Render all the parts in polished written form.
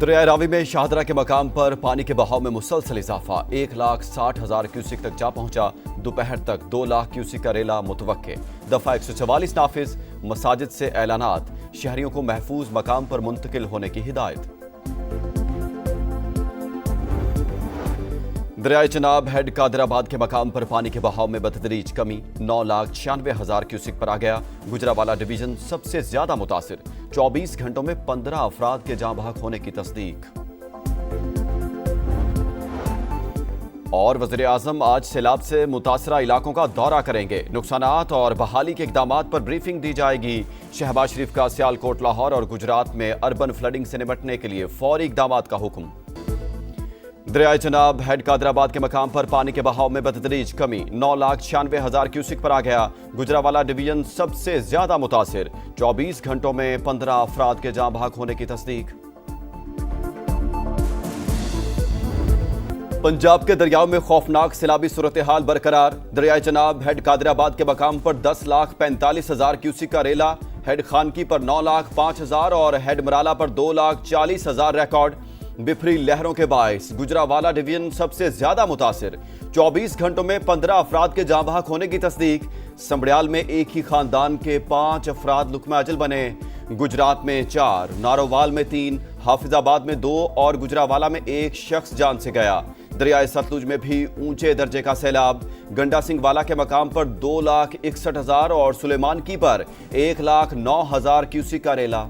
दरिया रावी में शाहदरा के मकाम पर पानी के बहाव में मुसलसल इजाफा 1,60,000 क्यूसिक तक जा पहुंचा। दोपहर तक 2 लाख क्यूसिक का रेला मुतवक्के। दफा 144 नाफिज। मसाजिद से ऐलानात, शहरियों को महफूज मकाम पर मुंतकिल होने की हिदायत। दरियाए चनाब हेड कादराबाद के मकाम पर पानी के बहाव में बतदरीज कमी। 9,96,000 क्यूसिक पर आ गया। गुजरावाला डिवीजन सबसे ज्यादा मुतासिर। 24 घंटों में 15 अफराद के जाँ बहक होने की तस्दीक। और वज़ीर आज़म आज सैलाब से मुतासरा इलाकों का दौरा करेंगे। नुकसानात और बहाली के इक़दामात पर ब्रीफिंग दी जाएगी। शहबाज शरीफ का सियालकोट, लाहौर और गुजरात में अर्बन फ्लडिंग से निपटने के लिए फौरी इक़दामात का हुक्म। दरियाए चनाब हेड कादराबाद के मकाम पर पानी के बहाव में बतदरीज कमी। 9,96,000 क्यूसिक पर आ गया। गुजरावाला डिवीजन सबसे ज्यादा मुतासिर। 24 घंटों में 15 अफराद के जाँ बहक होने की तस्दीक। पंजाब के दरियाओं में खौफनाक सैलाबी सूरत हाल बरकरार। दरियाए चनाब हेड कादराबाद के मकाम पर 10,45,000 क्यूसिक का रेला। हेड खानकी पर 9,05,000 और हेड मराला पर 2,40,000 रिकॉर्ड। बिफरी लहरों के बायस गुजरावाला डिवीजन सबसे ज्यादा मुतासिर। 24 घंटों में 15 अफराद के जाँ बहक होने की तस्दीक। संबड़ियाल में एक ही खानदान के 5 अफराद लुकमा अजल बने। गुजरात में 4, नारोवाल में 3, हाफिजाबाद में 2 और गुजरावाला में 1 शख्स जान से गया। दरियाए सतलुज में भी ऊंचे दर्जे का सैलाब। गंडा सिंह वाला के मकाम पर 2,61,000 और सुलेमान की पर 1,09,000 क्यूसिक का रेला।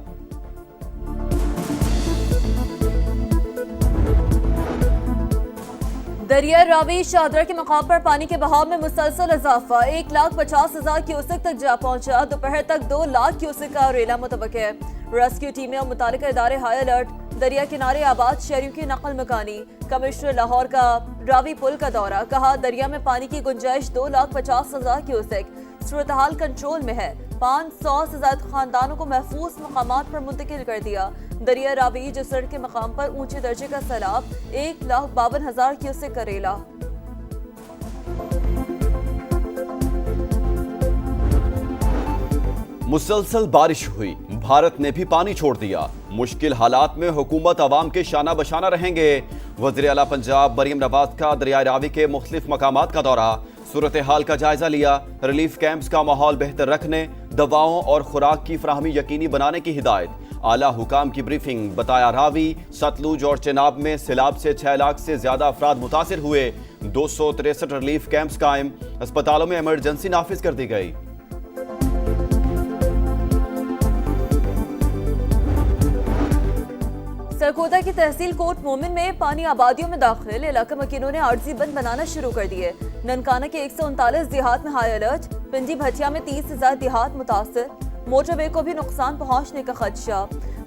दरिया रावी शाहदरा के मकाम पर पानी के बहाव में मुसलसल इजाफा 1,50,000 क्यूसेक तक जा पहुंचा। दोपहर तक 2 लाख क्यूसेक का रेला मुतवक्के है। रेस्क्यू टीमें और मुतालिका इदारे हाई अलर्ट। दरिया किनारे आबाद शहरियों की नकल मकानी। कमिश्नर लाहौर का रावी पुल का दौरा। कहा दरिया में पानी की गुंजाइश 2,50,000 क्यूसेक। सूरत हाल कंट्रोल में है। 500 से ज्यादा खानदानों को महफूज मकामात पर मुंतकिल कर दिया। दरिया रावी जसर के मकाम पर ऊंचे दर्जे का सैलाब 1,52,000 क्यूसेक का रेला। मुसलसल बारिश हुई, भारत ने भी पानी छोड़ दिया। मुश्किल हालात में हुकूमत अवाम के शाना बशाना रहेंगे। वज़ीर आला पंजाब मरियम नवाज का दरिया रावी के मुख्तलिफ मकामात का दौरा। सूरत हाल का जायजा लिया। रिलीफ कैंप्स का माहौल बेहतर रखने, दवाओं और खुराक की फराहमी यकीनी बनाने की हिदायत। आला हुकाम की ब्रीफिंग। बताया रावी, सतलुज और चनाब में सैलाब से 6 लाख से ज्यादा अफराद मुतासिर हुए। 263 रिलीफ कैंप्स कायम। अस्पतालों में इमरजेंसी नाफिज कर दी गई। सरगोदा की तहसील कोट मोमिन में पानी आबादियों में दाखिल। इलाका मकीनों ने आर्जी बंद बनाना शुरू कर दिए। ननकाना के 139 देहात में हाई अलर्ट। पिंडी भटिया में 30 से ज्यादा देहात मुतासिर। मोटरवे को भी नुकसान पहुंचने का खदशा।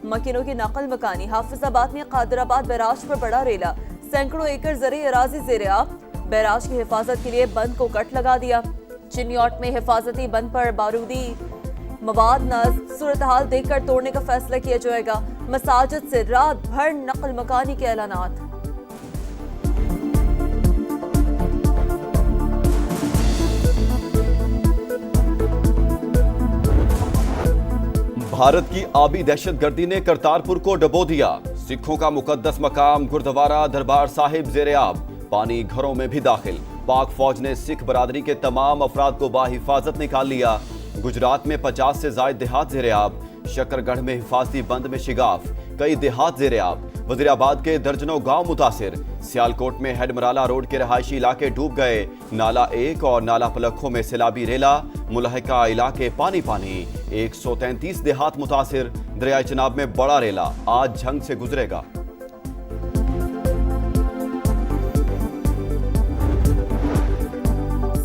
मकीनों की नकल मकानी। हाफिजाबाद में कादराबाद बैराज पर बड़ा रेला। सैकड़ों एकड़ ज़राई अराजी ज़ेर-ए-आब। बैराज की हिफाजत के लिए बंद को कट लगा दिया। चिन्योट में हिफाजती बंद पर बारूदी मवाद नस्ब। सूरत हाल देखकर तोड़ने का फैसला किया जाएगा। मसाजिद से रात भर नकल मकानी के ऐलानात। भारत की आबी दहशतगर्दी ने करतारपुर को डबो दिया। सिखों का मुकद्दस मकाम गुरुद्वारा दरबार साहिब ज़ेर-ए-आब। पानी घरों में भी दाखिल। पाक फौज ने सिख बरादरी के तमाम अफराद को बाहिफाजत निकाल लिया। गुजरात में 50 से ज्यादा देहात ज़ेर-ए-आब। शकरगढ़ में हिफाजती बंद में शिगाफ। कई देहात ज़ेर-ए-आब। वज़ीराबाद के दर्जनों गांव मुतासिर। सियालकोट में हेड मराला रोड के रहायशी इलाके डूब गए। नाला 1 और नाला पलखों में सैलाबी रेला। मुलहका इलाके पानी पानी। 133 देहात मुतासिर। दरियाए चनाब में बड़ा रेला आज झंग से गुजरेगा।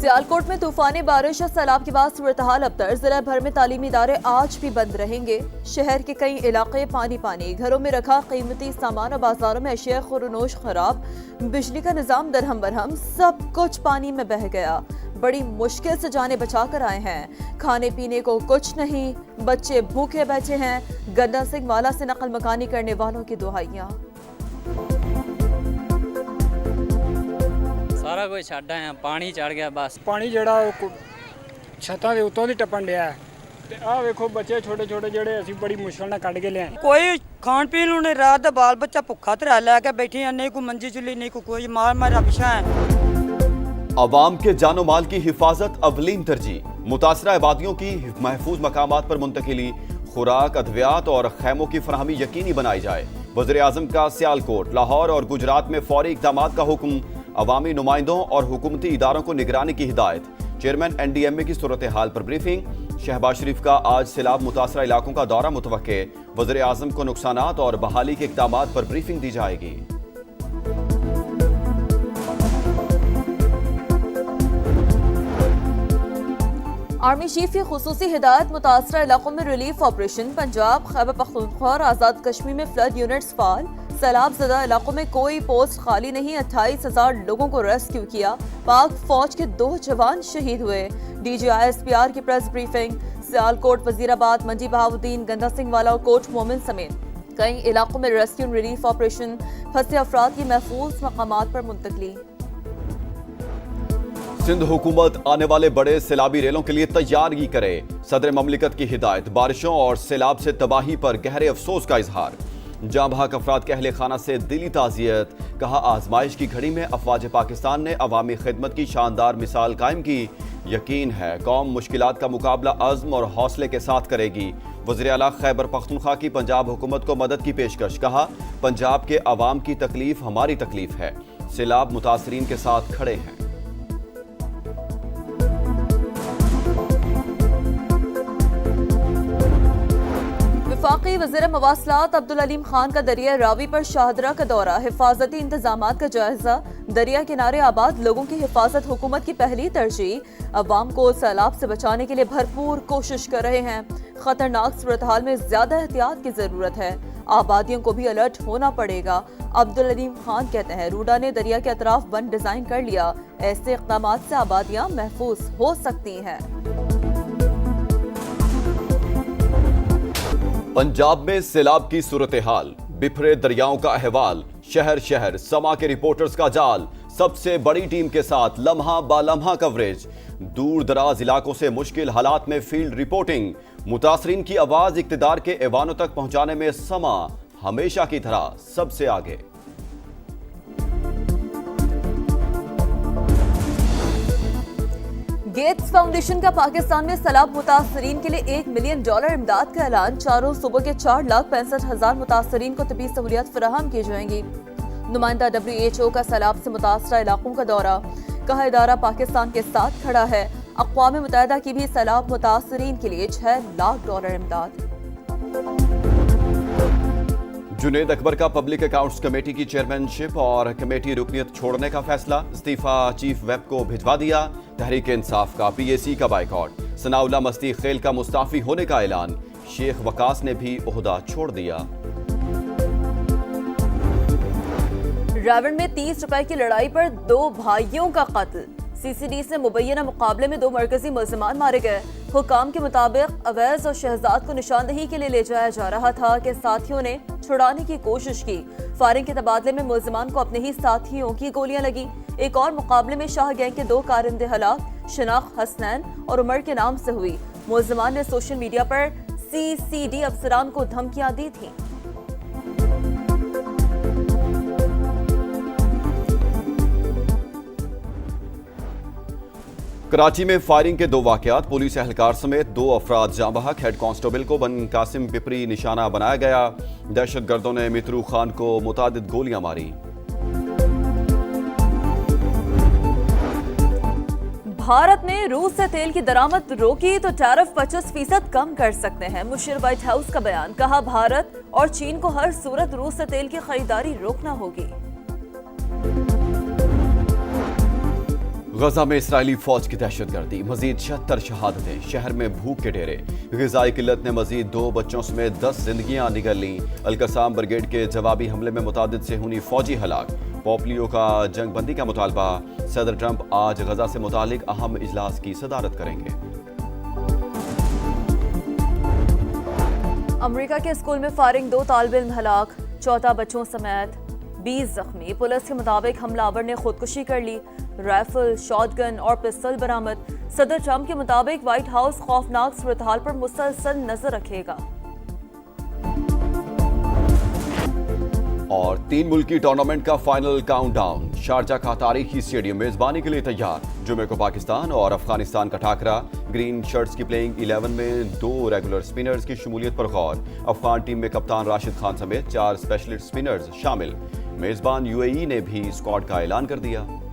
सियालकोट में तूफानी बारिश और सैलाब के बाद सूरत हाल अबतर। जिला भर में तालीमी इदारे आज भी बंद रहेंगे। शहर के कई इलाके पानी पानी। घरों में रखा कीमती सामान और बाजारों में अशिया खुरनोश खराब। बिजली का निजाम दरहम बरहम। सब कुछ पानी में बह गया। बड़ी मुश्किल से जाने बचा कर आए हैं। खाने पीने को कुछ नहीं। बच्चे भूखे बैठे हैं। गंडा सिंह वाला से नकल मकानी करने वालों की दुहाइयां। सारा कुछ छड्ड आए, पानी चढ़ गया। बस पानी जड़ा छत्तां दे उत्तों दी टप्पन दिया ਤੇ ਆਹ ਵੇਖੋ ਬੱਚੇ ਛੋਟੇ ਛੋਟੇ ਜਿਹੜੇ ਅਸੀਂ ਬੜੀ ਮੁਸ਼ਕਲ ਨਾਲ ਕੱਢ ਕੇ ਲਿਆਏ। ਕੋਈ ਖਾਣ ਪੀਣ ਨੂੰ ਨਹੀਂ, ਰਾਤ ਦਾ ਬਾਲ ਬੱਚਾ ਭੁੱਖਾ ਧਰਾ ਲੈ ਕੇ बैठे हैं, नहीं कोई मंजी चुली नहीं कोई मार मार रक्षा है। अवाम के जानो माल की हिफाजत अवलीन तरजीह, मुतासरा आबादियों की महफूज मकामात पर मुंतकिली, खुराक, अद्वियात और खैमों की फराहमी यकीनी बनाई जाए। वज़ीर आज़म का सियालकोट, लाहौर और गुजरात में फौरी इक़दाम का हुक्म, अवामी नुमाइंदों और हुकूमती इदारों को निगरानी की हिदायत। चेयरमैन NDMA की सूरत हाल पर ब्रीफिंग। शहबाज शरीफ का आज सैलाब मुतासरा इलाकों का दौरा मुतवक्के, वज़ीर आज़म को नुकसानात और बहाली के इक़दाम पर ब्रीफिंग दी जाएगी। आर्मी चीफ की खुसूसी हिदायत, मुतासरा इलाकों में रिलीफ ऑपरेशन। पंजाब, खैबर पख्तूनख्वा और आज़ाद कश्मीर में फ्लड यूनिट्स फाल। सैलाब ज़दा इलाकों में कोई पोस्ट खाली नहीं, 28,000 लोगों को रेस्क्यू किया। पाक फौज के 2 जवान शहीद हुए। DGI-SPR की प्रेस ब्रीफिंग। सियालकोट, वजीराबाद, मंडी बहाउद्दीन, गंदा सिंह वाला और कोट मोमिन समेत कई इलाकों में रेस्क्यू एंड रिलीफ ऑपरेशन। फंसे अफराद की महफूज मकामात पर मुंतकली। सिंध हुकूमत आने वाले बड़े सैलाबी रेलों के लिए तैयारी करे, सदर ममलिकत की हिदायत। बारिशों और सैलाब से तबाही पर गहरे अफसोस का इजहार। जाँ बहक अफराद के अहले खाना से दिली ताज़ियत। कहा, आजमाइश की घड़ी में अफवाज पाकिस्तान ने अवामी खिदमत की शानदार मिसाल कायम की। यकीन है कौम मुश्किलात का मुकाबला अज़्म और हौसले के साथ करेगी। वज़ीर आला खैबर पख्तूनख्वा की पंजाब हुकूमत को मदद की पेशकश। कहा, पंजाब के अवाम की तकलीफ हमारी तकलीफ है, सैलाब मुतासरीन के साथ खड़े हैं। वफाकी वज़ीर मवासलात अब्दुल अलीम खान का दरिया रावी पर शाहदरा का दौरा। हिफाजती इंतजामात का जायजा। दरिया किनारे आबाद लोगों की हिफाजत हुकूमत की पहली तरजीह। अवाम को सैलाब से बचाने के लिए भरपूर कोशिश कर रहे हैं। खतरनाक सूरत हाल में ज्यादा एहतियात की जरूरत है, आबादियों को भी अलर्ट होना पड़ेगा। अब्दुल अलीम खान कहते हैं, रूडा ने दरिया के अतराफ बंद डिजाइन कर लिया, ऐसे इक़दाम से आबादियां महफूज हो सकती हैं। पंजाब में सैलाब की सूरत हाल, बिखरे दरियाओं का अहवाल, शहर शहर समा के रिपोर्टर्स का जाल, सबसे बड़ी टीम के साथ लम्हा बालम्हा कवरेज। दूर दराज इलाकों से मुश्किल हालात में फील्ड रिपोर्टिंग। मुतासरीन की आवाज इक्तिदार के ऐवानों तक पहुंचाने में समा हमेशा की तरह सबसे आगे। गेट्स फाउंडेशन का पाकिस्तान में सैलाब मुतासरीन के लिए $1 मिलियन इमदाद का ऐलान। चारों सूबों के 4,65,000 मुतासरीन को तबी सहूलियात फराहम की जाएंगी। नुमाइंदा WHO का सैलाब से मुतासरा इलाकों का दौरा। कहा, इदारा पाकिस्तान के साथ खड़ा है। अक़वाम मुत्तहिदा की भी सैलाब मुतासरीन के लिए $6 लाख इमदाद। जुनेद अकबर का पब्लिक अकाउंट्स कमेटी की चेयरमैनशिप और कमेटी रुकनियत छोड़ने का फैसला। इस्तीफा चीफ वेब को भिजवा दिया। तहरीक इंसाफ का PAC का बाइकआउट। सनाउल्लाह मस्ती खेल का मुस्ताफी होने का ऐलान। शेख वकास ने भी ओहदा छोड़ दिया। रावण में 30 रुपए की लड़ाई पर 2 भाइयों का कत्ल। CCD से मुबैना मुकाबले में 2 मरकजी मुल्ज़िमान मारे गए। हुकाम के मुताबिक अवैज और शहजाद को निशानदही के लिए ले जाया जा रहा था कि साथियों ने छुड़ाने की कोशिश की। फायरिंग के तबादले में मुल्ज़िमान को अपने ही साथियों की गोलियां लगी। एक और मुकाबले में शाह गैंग के 2 कारिंदे हलाक। शनाख्त हसनैन और उमर के नाम से हुई। मुल्ज़िमान ने सोशल मीडिया पर CCD अफसरान को धमकियां दी थी। कराची में फायरिंग के 2 वाकयात। पुलिस एहलकार समेत 2 अफराद जाँ बहक। हेड कांस्टेबल को बन कासिम पिपरी निशाना बनाया गया। दहशतगर्दों ने मित्रू खान को मुतादिद गोलियां मारी। भारत ने रूस से तेल की दरामद रोकी तो टैरिफ 25% कम कर सकते हैं। मुशीर व्हाइट हाउस का बयान। कहा, भारत और चीन को हर सूरत रूस से तेल की खरीदारी रोकना होगी। गजा में इस्राएली फौज की दहशतगर्दी, मजीद 76 शहादतें। शहर में भूख के डेरे। ग़िज़ाई किल्लत ने मजीद 2 बच्चों समेत 10 जिंदगियां निगल लीं। अलकसाम ब्रिगेड के जवाबी हमले में मुतादिद सेहूनी फौजी हलाक। पोलियो का जंग बंदी का मुतालबा। सदर ट्रंप आज गजा से मुतालिक अहम इजलास की सदारत करेंगे। अमेरिका के स्कूल में फायरिंग, 2 तालिब इल्म हलाक, 14 बच्चों समेत 20 जख्मी। पुलिस के मुताबिक हमलावर ने खुदकुशी कर ली। राइफल, शॉटगन और पिस्तौल बरामद। सदर ट्रंप के मुताबिक व्हाइट हाउस खौफनाक सूरत-हाल पर मुसलसल नजर रखेगा। और 3 मुल्की टूर्नामेंट का फाइनल काउंटडाउन। शारजा का तारीखी स्टेडियम मेजबानी के लिए तैयार। जुमे को पाकिस्तान और अफगानिस्तान का टाकरा। ग्रीन शर्ट्स की प्लेइंग 11 में 2 रेगुलर स्पिनर्स की शमूलियत पर गौर। अफगान टीम में कप्तान राशिद खान समेत 4 स्पेशलिस्ट स्पिनर्स शामिल। मेजबान यूएई ने भी स्क्वाड का ऐलान कर दिया।